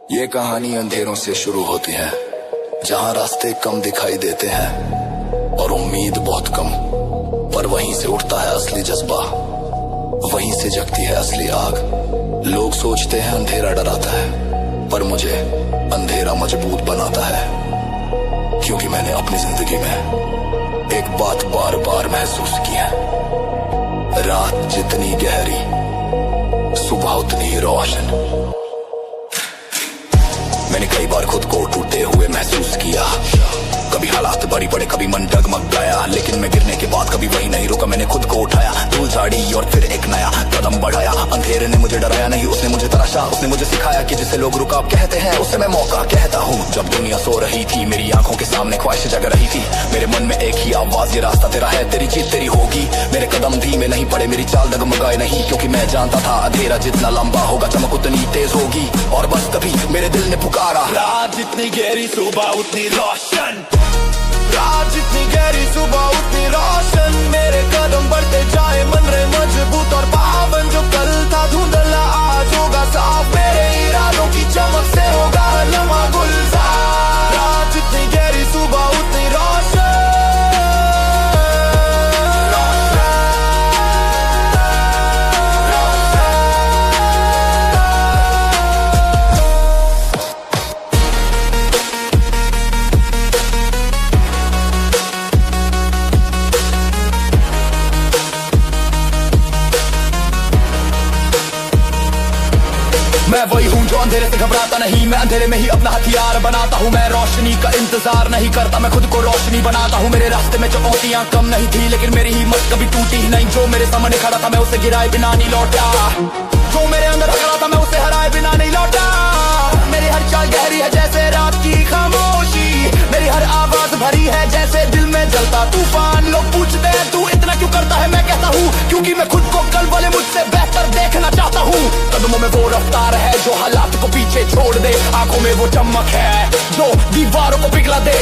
ये कहानी अंधेरों से शुरू होती है, जहाँ रास्ते कम दिखाई देते हैं और उम्मीद बहुत कम, पर वहीं से उठता है असली जज्बा, वहीं से जगती है असली आग। लोग सोचते हैं अंधेरा डराता है, पर मुझे अंधेरा मजबूत बनाता है, क्योंकि मैंने अपनी जिंदगी में एक बात बार बार महसूस की है। रात जितनी गहरी, सुबह उतनी ही रोशन। मैंने कई बार खुद को टूटे हुए महसूस किया, कभी हालात बड़ी पड़े, कभी मन डगमग गया, लेकिन मैं गिरने के बाद कभी वही नहीं रुका। मैंने खुद को उठाया, धूल झाड़ी और फिर एक नया कदम बढ़ाया। अंधेरे ने मुझे डराया नहीं, उसने मुझे तराशा। उसने मुझे सिखाया कि जिसे लोग रुकावट कहते हैं, उसे मैं मौका कहता हूँ। जब दुनिया सो रही थी, मेरी आंखों के सामने ख्वाहिश जग रही थी, मेरे मन में एक ही आवाज, ये रास्ता तेरा है, तेरी जीत तेरी होगी। मेरे कदम धीमे नहीं पड़े, मेरी चाल डगमगाए नहीं, क्योंकि मैं जानता था अंधेरा जितना लंबा होगा, चमक उतनी तेज होगी। और बस तभी मेरे दिल ने पुकारा, रात जितनी गहरी सुबह उतनी रोशन। रात जितनी गहरी सुबह उतनी रोशन। मेरे कदम बढ़ते जाए, मन रहे मजबूत और पावन। जो कल था धुंधला आज होगा साफ, मेरे इरादों की चमक से होगा लम्हा गुलजार। रात जितनी गहरी सुबह उतनी रोशन। मैं वही हूँ जो अंधेरे से घबराता नहीं, मैं अंधेरे में ही अपना हथियार बनाता हूँ। मैं रोशनी का इंतजार नहीं करता, मैं खुद को रोशनी बनाता हूँ। मेरे रास्ते में चुनौतियाँ कम नहीं थी, लेकिन मेरी हिम्मत कभी टूटी ही नहीं। जो मेरे सामने खड़ा था, मैं उसे गिराए बिना नहीं लौटा। जो मेरे अंदर खड़ा था, मैं उसे हराए बिना नहीं लौटा। मेरी हर चाल गहरी है जैसे रात की खामोशी, मेरी हर आवाज भरी है जैसे दिल में जलता तूफान। लोग पूछते हैं तू इतना क्यों करता है, मैं कहता हूँ क्योंकि मैं खुद को कल वाले मुझसे बेहतर देखना चाहता हूँ। कदमों में वो रफ्तार है जो हालात को पीछे छोड़ दे, आंखों में वो चमक है जो दीवारों को पिघला दे।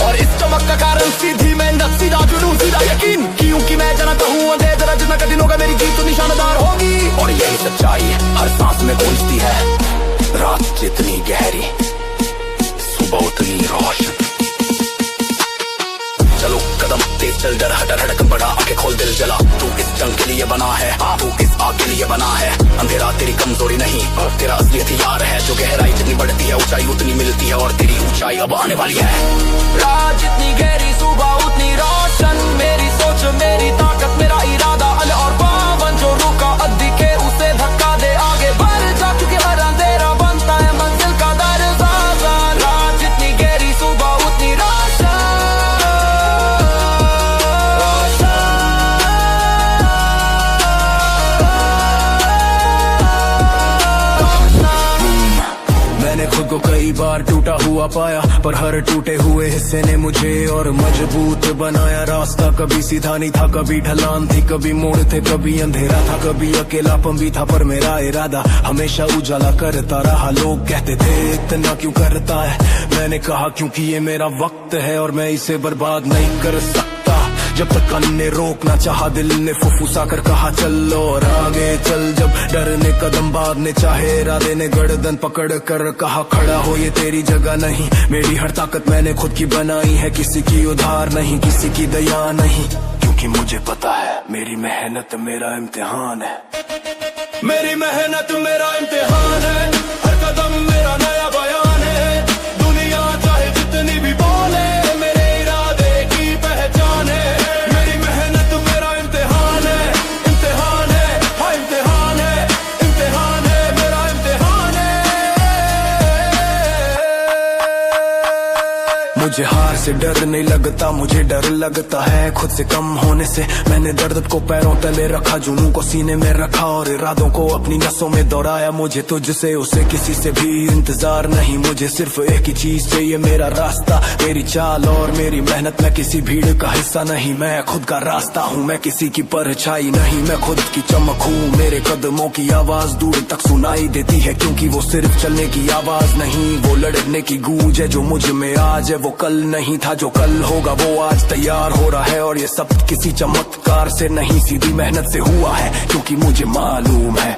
और इस चमक का कारण सीधी मेहनत, सीधा जुनून, सीधा यकीन, क्योंकि मैं जानता हूँ अंधेरा जितना कठिन होगा, मेरी जीत तो निशानदार होगी। और यही सच्चाई हर सांस में गूंजती है। रात जितनी गहरी, सुबह उतनी रोशन। चलो कदम तेज चल, डर हट धड़कन बढ़ा, आंखें खोल दिल जला। तू इस जंग के लिए बना है, तू इस आग के लिए बना है। अंधेरा तेरी कमजोरी नहीं, तेरा असली हथियार है। जो गहराई जितनी बढ़ती है, ऊंचाई उतनी मिलती है, और तेरी ऊंचाई अब आने वाली है। रात जितनी गहरी, सुबह उतनी रोशन। मेरी सोच, मेरी ताकत, मेरा इरादा अल और पावन। जो रुका दिखे उसे धक्का दे, आगे बढ़ जा, क्योंकि हर अंधेरा बनता है मंजिल का दरवाजा। रात जितनी गहरी, सुबह उतनी रोशन। मैंने खुद को कई बार टूटा हुआ पाया, पर हर टूटे हुए हिस्से ने मुझे और मजबूत बनाया। रास्ता कभी सीधा नहीं था, कभी ढलान थी, कभी मोड़ थे, कभी अंधेरा था, कभी अकेलापन भी था, पर मेरा इरादा हमेशा उजाला करता रहा। लोग कहते थे इतना क्यों करता है, मैंने कहा क्योंकि ये मेरा वक्त है और मैं इसे बर्बाद नहीं कर सकता। जब तक कान ने रोकना चाहा, दिल ने फुफुसा कर कहा चल और आगे चल। जब डर ने कदम बांधने चाहे, इरादे ने गर्दन पकड़ कर कहा खड़ा हो, ये तेरी जगह नहीं। मेरी हर ताकत मैंने खुद की बनाई है, किसी की उधार नहीं, किसी की दया नहीं, क्योंकि मुझे पता है मेरी मेहनत मेरा इम्तिहान है। मेरी मेहनत मेरा इम्तिहान है, हर कदम मेरा नया बयान है। दुनिया चाहे जितनी भी बोले, मेरे इरादे की पहचान है। मेरी मेहनत मेरा इम्तिहान है, इम्तिहान है, हाँ इम्तिहान है, इम्तिहान है, मेरा इम्तिहान है। मुझे हार से डर नहीं लगता, मुझे डर लगता है खुद से कम होने से। मैंने दर्द को पैरों तले रखा, जुनून को सीने में रखा, और इरादों को अपनी नसों में दौड़ाया। मुझे तुझसे उसे किसी से भी इंतजार नहीं, मुझे सिर्फ एक ही चीज चाहिए, मेरा रास्ता, मेरी चाल और मेरी मेहनत। मैं किसी भीड़ का हिस्सा नहीं, मैं खुद का रास्ता हूँ, मैं किसी की परछाई नहीं, मैं खुद की चमक हूँ। मेरे कदमों की आवाज दूर तक सुनाई देती है, क्योंकि वो सिर्फ चलने की आवाज नहीं, वो लड़ने की गूंज है। जो मुझ में आज है वो कल नहीं था, जो कल होगा वो आज तैयार हो रहा है। और ये सब किसी चमत्कार से नहीं, सीधी मेहनत से हुआ है, क्योंकि मुझे मालूम है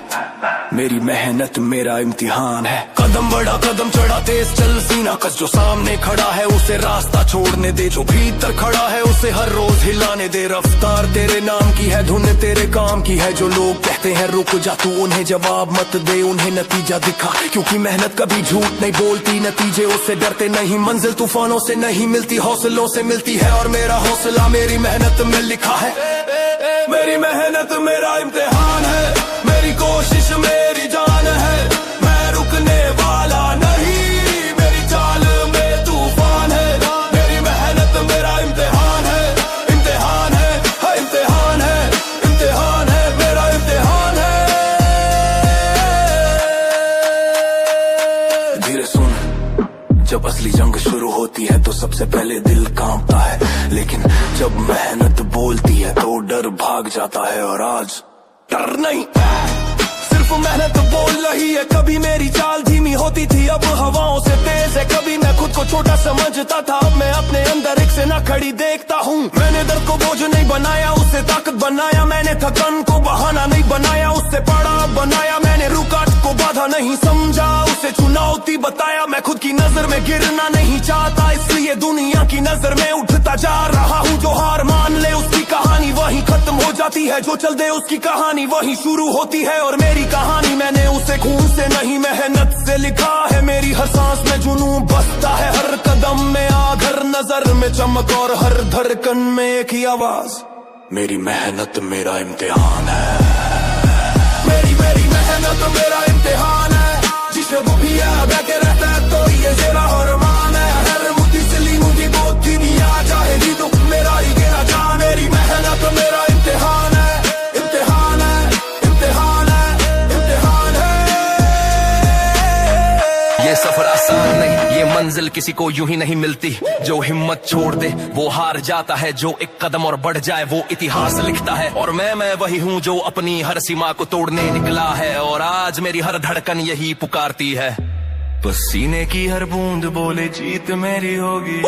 मेरी मेहनत मेरा इम्तिहान है। कदम बढ़ा कदम चढ़ा तेज चल सीना कस, जो सामने खड़ा है उसे रास्ता छोड़ने दे, जो भीतर खड़ा है उसे हर रोज हिलाने दे। रफ्तार तेरे नाम की है, धुन तेरे काम की है, जो लोग कहते हैं रुक जा तू उन्हें जवाब मत दे, उन्हें नतीजा दिखा, क्योंकि मेहनत कभी झूठ नहीं बोलती, नतीजे उससे डरते नहीं। मंजिल तूफानों से नहीं मिलती, हौसलों से मिलती है, और मेरा हौसला मेरी मेहनत में लिखा है। मेरी मेहनत मेरा इम्तिहान है, मेरी कोशिश मेरी जान है, मैं रुकने वाला नहीं, मेरी चाल में तूफान है। मेरी मेहनत मेरा इम्तिहान है, इम्तिहान है, इम्तिहान है, इम्तिहान है, मेरा इम्तिहान है। धीरे सुन, जब असली जंग शुरू होती है तो सबसे पहले दिल कांपता है, लेकिन जब मेहनत बोलती है तो डर भाग जाता है। और आज डर नहीं, सिर्फ मेहनत बोल रही है। कभी मेरी चाल धीमी होती थी, अब हवाओं से तेज है। कभी मैं खुद को छोटा समझता था, अब मैं अपने अंदर एक सेना खड़ी देखता हूँ। मैंने दर्द को बोझ नहीं बनाया, उससे ताकत बनाया। मैंने थकान को बहाना नहीं बनाया, उससे पड़ाव बनाया। मैंने रुकावट को बाधा नहीं समझा, उसे चुनौती बताया। मैं खुद की नजर में गिरना नहीं चाहता, इसलिए दुनिया की नजर में उठता जा रहा हूँ। जो हार मान ले उसकी कहानी वहीं खत्म हो जाती है, जो चल दे उसकी कहानी वहीं शुरू होती है। और मेरी कहानी मैंने उसे खून से नहीं मेहनत से लिखा है। मेरी हर सांस में जुनून बसता है, हर कदम में आग, हर नजर में चमक, और हर धड़कन में एक ही आवाज, मेरी मेहनत मेरा इम्तिहान है। मेरी मेहनत मेरा इम्तिहान है, जिसे वो भी बैठे रहता है तो ये जेरा और मान है। हर मुट्ठी सिली मुझे बहुत दुनिया चाहे भी तो मेरा ही गिरा जा। मेरी मेहनत मेरा इम्तिहान है, इम्तिहान है, इम्तिहान है, इम्तिहान है। ये सफर आसान नहीं, ये मंजिल किसी को यूं ही नहीं मिलती। जो हिम्मत छोड़ दे वो हार जाता है, जो एक कदम और बढ़ जाए वो इतिहास लिखता है। और मैं वही हूँ जो अपनी हर सीमा को तोड़ने निकला है, और आज मेरी हर धड़कन यही पुकारती है, पसीने की हर बूंद बोले जीत मेरी होगी।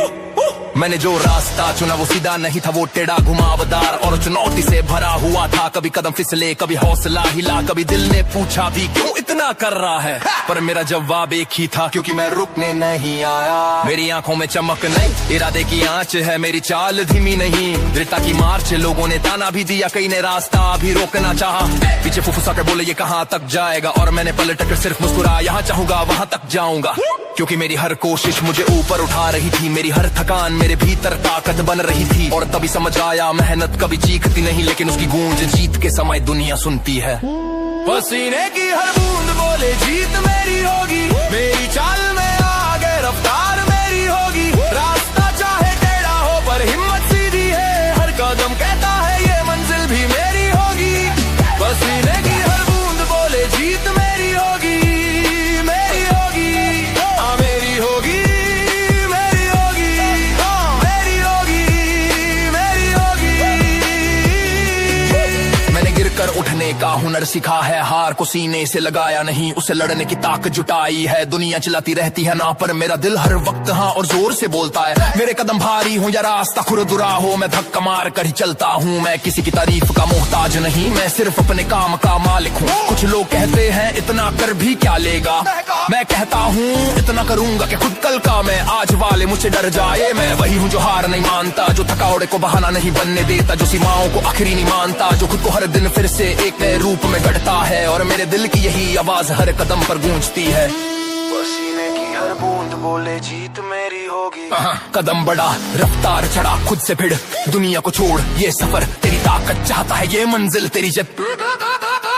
मैंने जो रास्ता चुना वो सीधा नहीं था, वो टेढ़ा घुमावदार और चुनौती से भरा हुआ था। कभी कदम फिसले, कभी हौसला हिला, कभी दिल ने पूछा भी क्यों इतना कर रहा है, पर मेरा जवाब एक ही था, क्योंकि मैं रुकने नहीं आया। मेरी आंखों में चमक नहीं, इरादे की आंच है, मेरी चाल धीमी नहीं। रिता की मार्च, लोगों ने ताना भी दिया, कई ने रास्ता भी रोकना चाहा। पीछे फुफुसा के बोले ये कहाँ तक जाएगा, और मैंने पलट कर सिर्फ मुस्कुराया, यहाँ चाहूंगा वहां तक जाऊंगा। क्योंकि मेरी हर कोशिश मुझे ऊपर उठा रही थी, मेरी हर थकान मेरे भीतर ताकत बन रही थी। और तभी समझ आया मेहनत कभी चीखती नहीं, लेकिन उसकी गूंज जीत के समय दुनिया सुनती है। पसीने की हर बूंद बोले जीत मेरी होगी, मेरी चाल में आगे रफ्तार मेरी होगी। रास्ता चाहे टेढ़ा हो पर हिम्मत सीधी है, हर कदम कहता है ये मंजिल भी मेरी होगी। पसीने की हर बूंद बोले जीत मेरी होगी, मेरी होगी, हाँ मेरी होगी, मेरी होगी, हाँ मेरी होगी, मेरी होगी। मैंने गिरकर उठने का हुनर सिखा है, हार को सीने से लगाया नहीं, उसे लड़ने की ताकत जुटाई है। दुनिया चलाती रहती है ना, पर मेरा दिल हर वक्त हाँ और जोर से बोलता है। मेरे कदम भारी हो या रास्ता खुरदुरा हो, मैं धक्का मार कर ही चलता हूँ। मैं किसी की तारीफ का मोहताज नहीं, मैं सिर्फ अपने काम का मालिक हूँ। कुछ लोग कहते हैं इतना कर भी क्या लेगा, मैं कहता हूँ इतना करूंगा कि खुद कल का मैं आज वाले मुझसे डर जाए। मैं वही हूँ जो हार नहीं मानता, जो थकावड़े को बहाना नहीं बनने देता, जो सीमाओं को आखिरी नहीं मानता, जो खुद को हर दिन फिर से एक नए रूप में गढ़ता है। और मेरे दिल की यही आवाज हर कदम पर गूंजती है, पसीने की हर बूंद बोले जीत मेरी होगी। कदम बढ़ा, रफ्तार चढ़ा, खुद से भिड़, दुनिया को छोड़, ये सफर तेरी ताकत चाहता है, ये मंजिल तेरी जिद।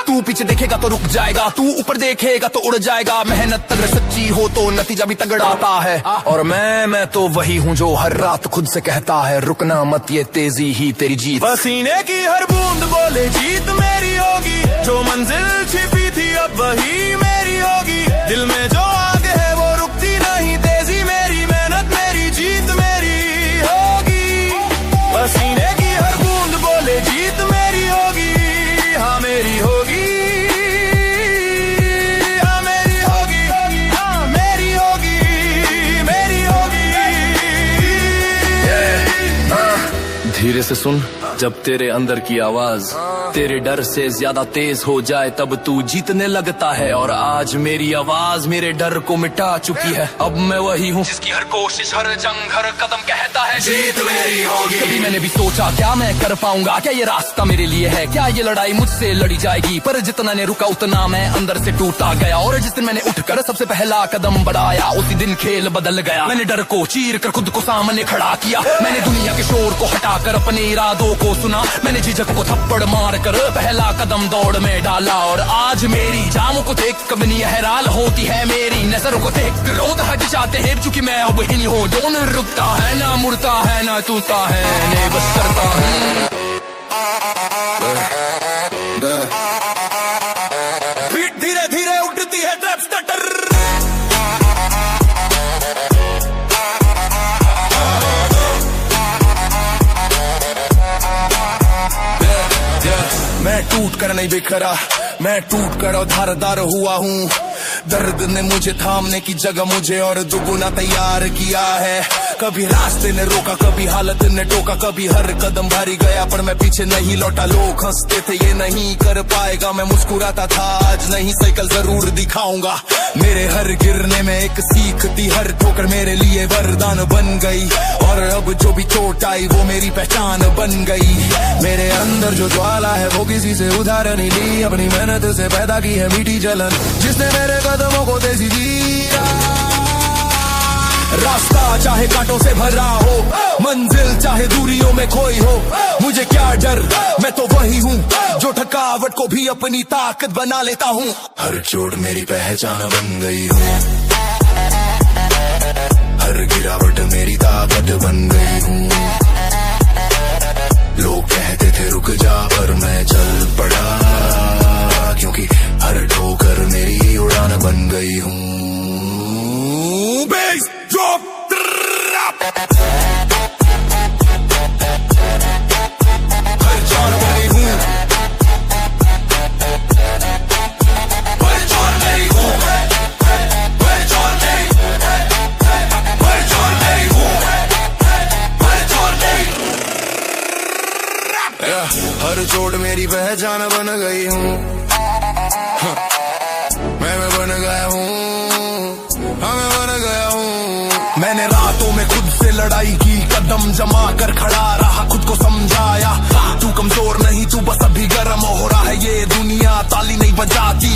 तू पीछे देखेगा तो रुक जाएगा, तू ऊपर देखेगा तो उड़ जाएगा। मेहनत अगर सच्ची हो तो नतीजा भी तगड़ा आता है। और मैं तो वही हूँ जो हर रात खुद से कहता है, रुकना मत, ये तेजी ही तेरी जीत। पसीने की हर बूंद बोले जीत मेरी होगी, जो मंजिल छिपी थी अब वही मेरी होगी। दिल में जो आग है वो रुकती नहीं, तेजी मेरी, मेहनत मेरी, जीत मेरी होगी। पसीने की हर बूंद बोले जीत मेरी होगी, हाँ मेरी होगी, हाँ मेरी होगी, हाँ मेरी होगी, मेरी होगी। धीरे से सुन, जब तेरे अंदर की आवाज तेरे डर से ज्यादा तेज हो जाए तब तू जीतने लगता है। और आज मेरी आवाज मेरे डर को मिटा चुकी है। अब मैं वही हूँ जिसकी हर कोशिश हर जंग हर कदम कहता है जीत मेरी होगी। कभी मैंने भी सोचा क्या मैं कर पाऊंगा, क्या ये रास्ता मेरे लिए है, क्या ये लड़ाई मुझसे लड़ी जाएगी। पर जितना ने रुका उतना मैं अंदर से टूटा गया। और जिस दिन मैंने उठकर सबसे पहला कदम बढ़ाया उसी दिन खेल बदल गया। मैंने डर को चीर कर खुद को सामने खड़ा किया। मैंने दुनिया के शोर को हटाकर अपने इरादों को सुना। मैंने झिझक को थप्पड़ मार कर पहला कदम दौड़ में डाला। और आज मेरी जामों को देख कभी हैरान होती है, मेरी नजरों को देख क्रोध हट जाते हैं। चूंकि मैं अब हिल हो जो न रुकता है ना मुड़ता है ना टूटता है, नहीं बस करता हूँ। धीरे धीरे उठती है ट्रैप स्टार्टर। मैं टूट कर नहीं बिखरा, मैं टूट कर धारदार हुआ हूँ। दर्द ने मुझे थामने की जगह मुझे और दुगुना तैयार किया है। कभी रास्ते ने रोका, कभी हालत ने टोका, कभी हर कदम भारी गया पर मैं पीछे नहीं लौटा। लोग हंसते थे ये नहीं कर पाएगा, मैं मुस्कुराता था आज नहीं साइकिल जरूर दिखाऊंगा। मेरे हर गिरने में एक सीख थी, हर ठोकर मेरे लिए वरदान बन गई। और अब जो भी चोट आई वो मेरी पहचान बन गई। मेरे अंदर जो ज्वाला है वो किसी से उधार नहीं ली, अपनी मेहनत से पैदा की है मीठी जलन जिसने मेरे कदमों को तेजी दिया। रास्ता चाहे कांटों से भरा हो, मंजिल चाहे दूरियों में खोई हो, मुझे क्या डर, मैं तो वही हूँ जो थकावट को भी अपनी ताकत बना लेता हूँ। हर चोट मेरी पहचान बन गई हूँ, हर गिरावट मेरी ताकत बन गई हूँ। लोग कहते थे रुक जा पर मैं चल पड़ा, क्योंकि हर ठोकर मेरी उड़ान बन गई हूँ। बेस ड्रॉप हर जान गई हूँ, हर जान गई हूँ, हर जान गई, हर जान गई हूँ, हर जान गई। हर चोट मेरी पहचान बन गई हूँ, मैं बन गया हूँ, मैं बन गया हूँ। मैंने रातों में खुद से लड़ाई की, कदम जमा कर खड़ा रहा, खुद को समझाया तू कमजोर नहीं, तू बस अभी गर्म हो रहा है। ये दुनिया ताली नहीं बजाती,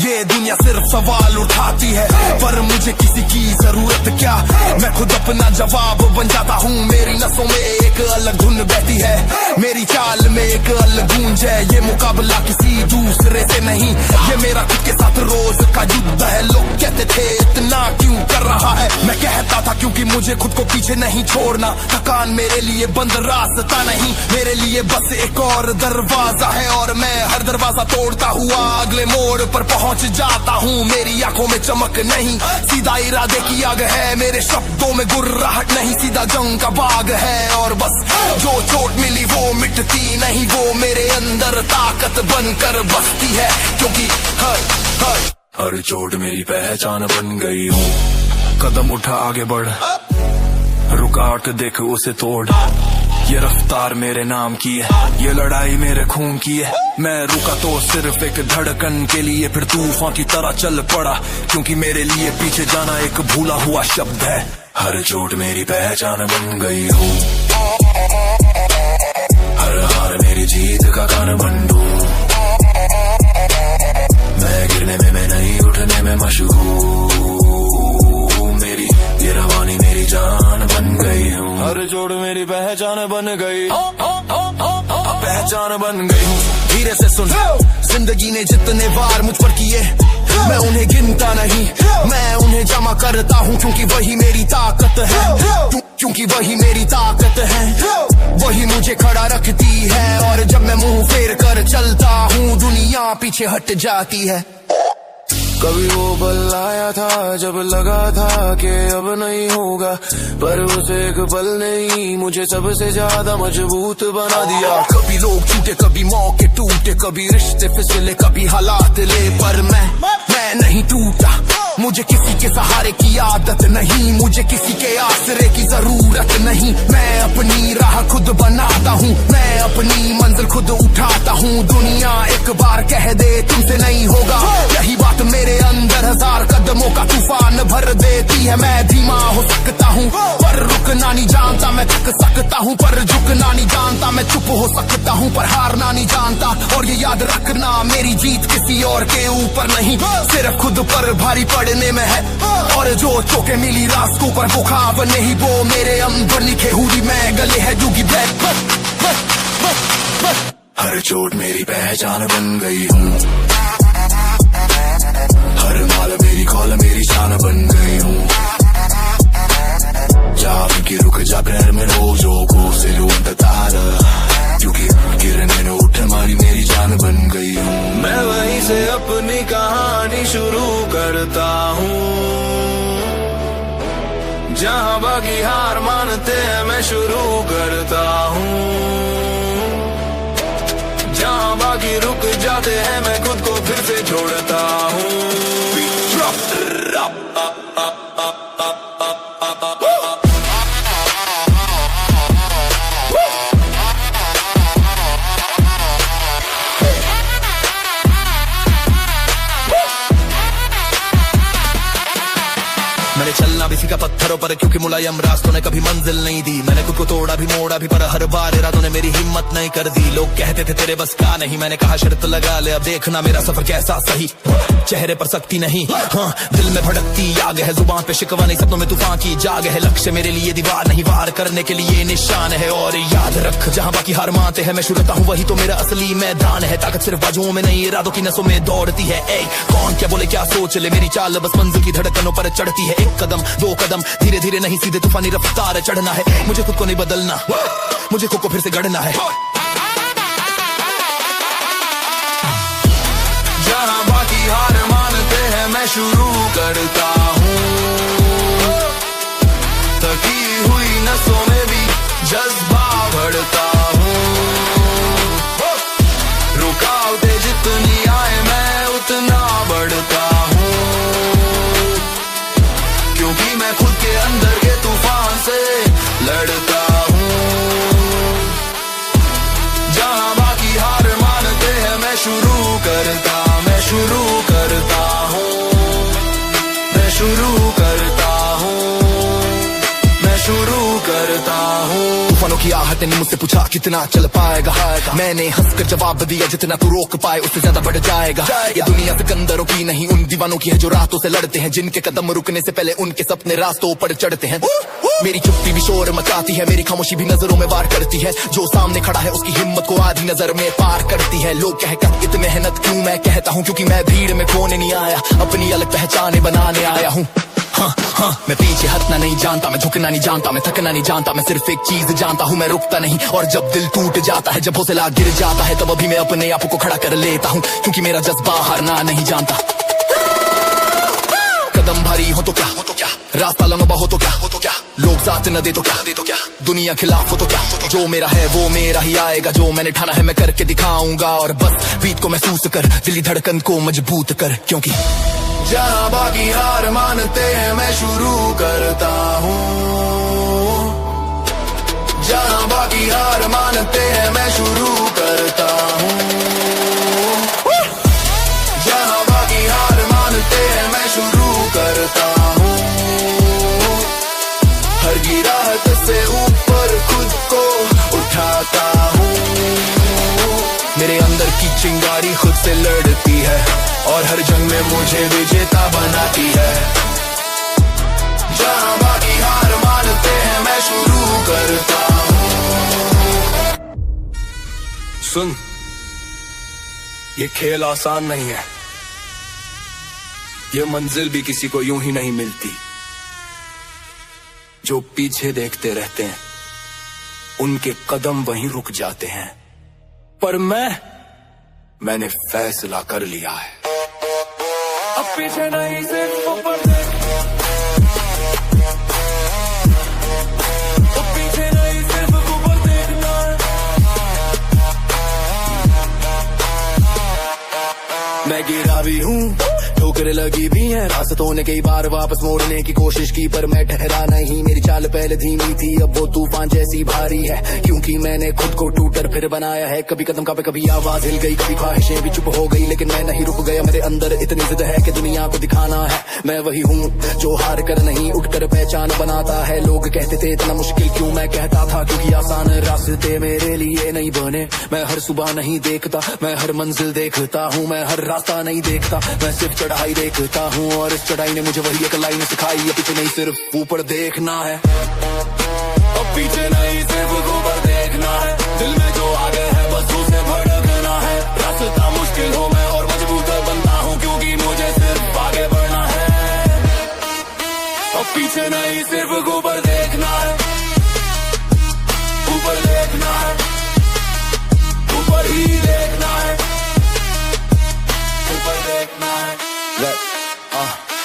ये दुनिया सिर्फ सवाल उठाती है, पर मुझे किसी की जरूरत क्या, मैं खुद अपना जवाब बन जाता हूँ। मेरी नसों में एक अलग धुन बहती है, मेरी चाल में एक अलग गूंज है। ये मुकाबला किसी दूसरे से नहीं, ये मेरा खुद के साथ रोज का युद्ध है। लोग कहते थे इतना क्यों कर रहा है, मैं कहता था क्योंकि मुझे खुद को पीछे नहीं छोड़ना। थकान मेरे लिए बंद रास्ता नहीं, मेरे लिए बस एक और दरवाजा है, और मैं हर दरवाजा तोड़ता हुआ अगले मोड़ पर पहुंच जाता हूँ। मेरी आंखों में चमक नहीं, सीधा इरादे की आग है, मेरे शब्दों में गुर्राहट नहीं, सीधा जंग का बाग है। और बस जो चोट मिली वो मिटती नहीं, वो मेरे अंदर ताकत बनकर बसती है, क्योंकि हर चोट मेरी पहचान बन गई हूँ। कदम उठा आगे बढ़, रुकावट देख उसे तोड़, ये रफ्तार मेरे नाम की है, ये लड़ाई मेरे खून की है। मैं रुका तो सिर्फ एक धड़कन के लिए, फिर तूफान की तरह चल पड़ा, क्योंकि मेरे लिए पीछे जाना एक भूला हुआ शब्द है। हर चोट मेरी पहचान बन गई हूँ, हर हार मेरी जीत का कारण बन दूं। मैं गिरने में मैं नहीं उठने में मशहूर, मेरी ये रवानी मेरी जान बन गई हूँ। हर जोड़ मेरी पहचान बन गई, पहचान बन गई हूँ। धीरे से सुन, जिंदगी ने जितने वार मुझ पर किए मैं उन्हें गिनता नहीं, मैं उन्हें जमा करता हूँ, क्योंकि वही मेरी ताकत है, क्योंकि वही मेरी ताकत है, वही मुझे खड़ा रखती है। और जब मैं मुंह फेर कर चलता हूँ दुनिया पीछे हट जाती है। कभी वो पल आया था जब लगा था कि अब नहीं होगा, पर उस एक पल ने ही मुझे सबसे ज्यादा मजबूत बना दिया। कभी लोग छूटे, कभी मौके टूटे, कभी रिश्ते फिसले, कभी हालात ले, पर मैं मैं नहीं टूटा। मुझे किसी के सहारे की आदत नहीं, मुझे किसी के आसरे की जरूरत नहीं। मैं अपनी राह खुद बनाता हूँ, मैं अपनी मंजिल खुद उठाता हूँ। दुनिया एक बार कह दे तुमसे नहीं होगा, यही बात मेरे अंदर 1000 कदमों का तूफान भर देती है। मैं धीमा हो सकता हूँ पर रुकना नहीं जानता, मैं थक सकता हूँ पर झुकना नहीं जानता। मैं चुप हो सकता हूँ पर हारना नहीं जानता। और ये याद रखना, मेरी जीत किसी और के ऊपर नहीं, सिर्फ खुद पर भारी पड़ने में है। और जो चोके मिली रास्तों पर वो ख्वाब नहीं, वो मेरे अंदर लिखे हुई मैं गले है डूगी ब्लैक। हर चोट मेरी पहचान बन गई हूँ, हर माल मेरी कॉल मेरी शान बन गई हूँ। जावी की रुक जा पैर में रोजों को सिर उतारा, क्योंकि गिरने ने उठ मारी मेरी जान बन गई हूँ। मैं वहीं से अपनी कहानी शुरू करता हूँ, जहाँ बाकी हार मानते हैं मैं शुरू करता हूँ। जहाँ बाकी रुक जाते हैं मैं खुद को फिर से छोड़ता हूँ। मैंने चलना भी सीखा पत्थरों पर, क्योंकि मुलायम रास्तों ने कभी मंजिल नहीं दी। मैंने खुद को तोड़ा भी मोड़ा भी, पर हर बार इरादों ने मेरी हिम्मत नहीं कर दी। लोग कहते थे तेरे बस का नहीं, मैंने कहा शर्त लगा ले, अब देखना मेरा सफर कैसा सही। चेहरे पर सख्ती नहीं, हाँ दिल में भड़कती आग है, जुबान पे शिकवा नहीं, सपनों में तूफान की जाग है। लक्ष्य मेरे लिए दीवार नहीं, वार करने के लिए निशान है। और याद रख, जहाँ बाकी हार मानते हैं मैं शुरुता हूँ, वही तो मेरा असली मैदान है। ताकत सिर्फ बाजुओं में नहीं, इरादों की नसों में दौड़ती है। ए कौन क्या बोले क्या सोच ले, मेरी चाल बस मंजिल की धड़कनों पर चढ़ती है। एक कदम दो कदम धीरे धीरे नहीं, सीधे तूफानी रफ्तार चढ़ना है। मुझे खुद को नहीं बदलना, मुझे खुद को फिर से गढ़ना है। जहाँ बाकी हार मानते हैं मैं शुरू करता हूँ, थकी हुई नसों में भी जज्बा भरता हूँ। रुकावटें जितनी आए मैं उतना बढ़ता हूँ, क्योंकि मैं खुद के अंदर के तूफान से लड़ता हूँ। जहाँ बाकी हार मानते हैं मैं शुरू करता हूँ, मैं शुरू करता हूँ, मैं शुरू करता हूँ। तूफानों की आहट ने मुझसे पूछा कितना चल पाएगा, मैंने हंसकर जवाब दिया जितना तू रोक पाए उससे ज्यादा बढ़ जाएगा। ये दुनिया सिकंदरों की नहीं, उन दीवानों की है जो रातों से लड़ते हैं, जिनके कदम रुकने से पहले उनके सपने रास्तों पर चढ़ते हैं। मेरी चुप्पी भी शोर मचाती है, मेरी खामोशी भी नजरों में वार करती है। जो सामने खड़ा है उसकी हिम्मत को आधी नजर में पार करती है। लोग कहकर इतनी मेहनत क्यों, मैं कहता हूँ क्योंकि मैं भीड़ में खोने नहीं आया, अपनी अलग पहचाने बनाने आया हूँ। हाँ, मैं पीछे हटना नहीं जानता, मैं झुकना नहीं जानता, मैं थकना नहीं जानता। मैं सिर्फ एक चीज जानता हूँ, मैं रुकता नहीं। और जब दिल टूट जाता है, जब हौसला गिर जाता है, तब अभी मैं अपने आप को खड़ा कर लेता हूँ, क्योंकि मेरा जज्बा हारना नहीं जानता। कदम भारी हो तो क्या, रास्ता लंबा हो तो क्या, लोग साथ न दे तो क्या, दुनिया खिलाफ हो तो क्या, जो मेरा है वो मेरा ही आएगा। जो मैंने ठाना है मैं करके दिखाऊंगा, और बस बीत को महसूस कर, दिली धड़कन को मजबूत कर, क्योंकि जहाँ बाकी हार मानते हैं मैं शुरू करता हूँ। जहाँ बाकी हार मानते हैं मैं शुरू करता हूँ। जहाँ बाकी हार मानते हैं मैं शुरू करता हूँ। हर गिराहट से ऊपर खुद को उठाता हूँ। मेरे अंदर की चिंगारी खुद से लड़ती है, और हर जंग में मुझे विजेता बनाती है। जहाँ बाकी हार मानते हैं मैं शुरू करता हूँ। सुन, ये खेल आसान नहीं है, ये मंजिल भी किसी को यूं ही नहीं मिलती। जो पीछे देखते रहते हैं उनके कदम वहीं रुक जाते हैं, पर मैंने फैसला कर लिया है। अब पीछे नहीं सिर्फ ऊपर देख, अब पीछे नहीं सिर्फ ऊपर देखना। मैं गिरा भी हूँ, ठोकर लगी भी है, रास्तों ने कई बार वापस मोड़ने की कोशिश की, पर मैं ठहरा नहीं। मेरी चाल पहले धीमी थी, अब वो तूफान जैसी भारी है, क्योंकि मैंने खुद को टूटर फिर बनाया है। कभी कदम कांपे, कभी आवाज हिल गई, कभी ख्वाहिशें भी चुप हो गई, लेकिन मैं नहीं रुक गया। मेरे अंदर इतनी जिद है कि दुनिया को दिखाना है मैं वही हूँ जो हार कर नहीं उठकर पहचान बनाता है। लोग कहते थे इतना मुश्किल क्यों, मैं कहता था क्योंकि आसान रास्ते मेरे लिए नहीं बने। मैं हर सुबह नहीं देखता, मैं हर मंजिल देखता हूँ, मैं हर रास्ता नहीं देखता, मैं सिर्फ चढ़ाई देखता हूँ। और इस चढ़ाई ने मुझे वही एक लाइन सिखाई, अब पीछे नहीं सिर्फ ऊपर देखना है, अब पीछे नहीं सिर्फ ऊपर देखना है। दिल में जो आगे है बस उसे भड़कना है। रास्ता मुश्किल हो मैं और मजबूत बनता हूँ, क्योंकि मुझे सिर्फ आगे बढ़ना है। अब पीछे नहीं सिर्फ ऊपर देखना है, ऊपर देखना है, ऊपर ही देखना है, ऊपर देखना है।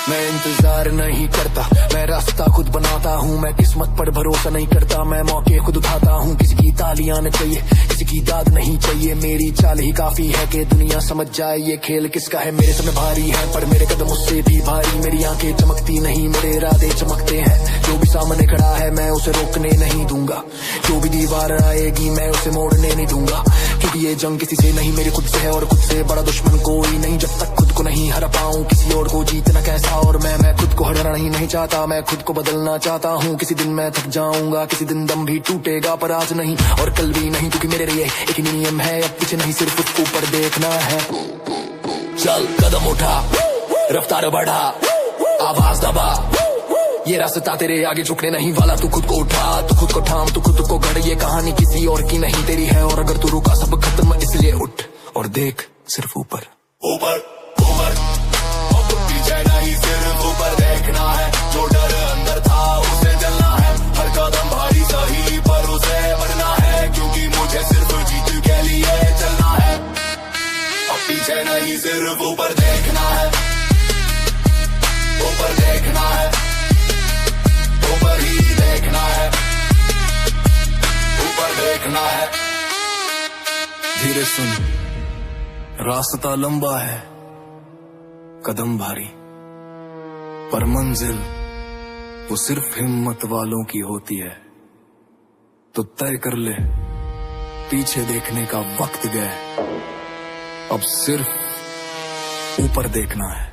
मैं इंतजार नहीं करता, मैं रास्ता खुद बनाता हूँ। मैं किस्मत पर भरोसा नहीं करता, मैं मौके खुद उठाता हूँ। किसी की तालियां न चाहिए, किसी की दाद नहीं चाहिए, मेरी चाल ही काफी है कि दुनिया समझ जाए ये खेल किसका है। मेरे समय भारी है पर मेरे कदम उससे भी भारी, मेरी आंखें चमकती नहीं, मेरे इरादे चमकते हैं। जो भी सामने खड़ा है मैं उसे रोकने नहीं दूंगा, जो भी दीवार आएगी मैं उसे मोड़ने नहीं दूंगा, क्योंकि ये जंग किसी से नहीं मेरे खुद से है, और खुद से बड़ा दुश्मन कोई नहीं। जब तक खुद को नहीं हरा पाऊं किसी और को जीतना कैसा, और मैं खुद को हराना नहीं चाहता, मैं खुद को बदलना चाहता हूँ। किसी दिन मैं थक जाऊंगा, किसी दिन दम भी टूटेगा, पर आज नहीं और कल भी नहीं, क्योंकि मेरे लिए एक नियम है, अब पीछे नहीं सिर्फ ऊपर देखना है। चल कदम उठा, रफ्तार बढ़ा, आवाज दबा, ये रास्ता तेरे आगे झुकने नहीं वाला। तू खुद को उठा, तू खुद को थाम, तू खुद को गढ़, ये कहानी किसी और की नहीं तेरी है। और अगर तू रुका सब खत्म, इसलिए उठ और देख सिर्फ ऊपर, ऊपर, ऊपर। अब पीछे नहीं सिर्फ ऊपर देखना है, जो डर अंदर था उसे जलना है। हर कदम भारी सही पर उसे बढ़ना है, क्योंकि मुझे सिर्फ जीत के लिए चलना है। अब पीछे नहीं सिर्फ ऊपर देखना है, ऊपर देखना है, ऊपर ही देखना है, ऊपर देखना है। धीरे सुन, रास्ता लंबा है, कदम भारी, पर मंजिल वो सिर्फ हिम्मत वालों की होती है। तो तय कर ले, पीछे देखने का वक्त गया, अब सिर्फ ऊपर देखना है।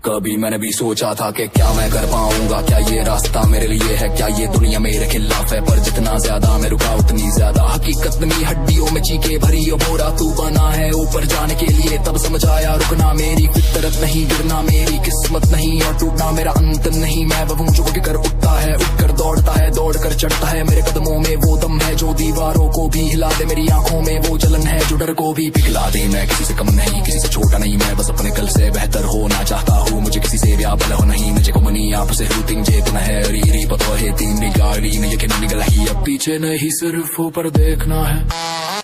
कभी मैंने भी सोचा था कि क्या मैं कर पाऊंगा, क्या ये रास्ता मेरे लिए है, क्या ये दुनिया मेरे खिलाफ है। पर जितना ज्यादा मैं रुका उतनी ज्यादा हकीकत में हड्डियों में चीखे भरी और बोरा तू बना है ऊपर जाने के लिए। तब समझ आया रुकना मेरी फितरत नहीं, गिरना मेरी किस्मत नहीं, और टूटना मेरा अंत नहीं। मैं वह हूँ जो उठ कर उठता है, उठकर दौड़ता है, दौड़ कर चढ़ता है। मेरे कदमों में वो दम है जो दीवारों को भी हिला दे, मेरी आंखों में वो जलन है जो डर को भी पिघला दे। मैं किसी से कम नहीं, किसी से छोटा नहीं, मैं बस अपने कल से बेहतर होना चाहता हूँ। मुझे किसी से व्यापल हो नहीं, मुझे को मनी आप से हूटिंग जेब न है, री पतो है तीन निगारी नहीं, यकीन निगल ही। अब पीछे नहीं सिर्फ ऊपर देखना है।